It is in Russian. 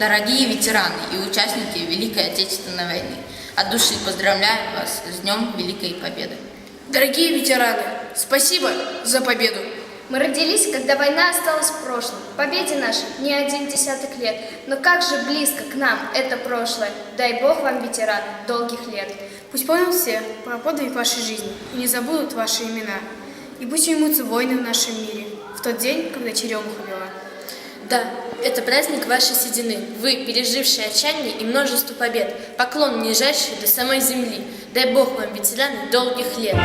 Дорогие ветераны и участники Великой Отечественной войны, от души поздравляю вас с Днем Великой Победы. Дорогие ветераны, спасибо за победу. Мы родились, когда война осталась в прошлом. Победе нашей не 1 десяток лет. Но как же близко к нам это прошлое. Дай Бог вам, ветераны, долгих лет. Пусть помнят все про подвиг вашей жизни и не забудут ваши имена. И пусть уймутся войны в нашем мире в тот день, когда черемуха бела. Да, это праздник вашей седины. Вы, пережившие отчаяние и множество побед. Поклон нижайший до самой земли. Дай Бог вам, ветераны, долгих лет.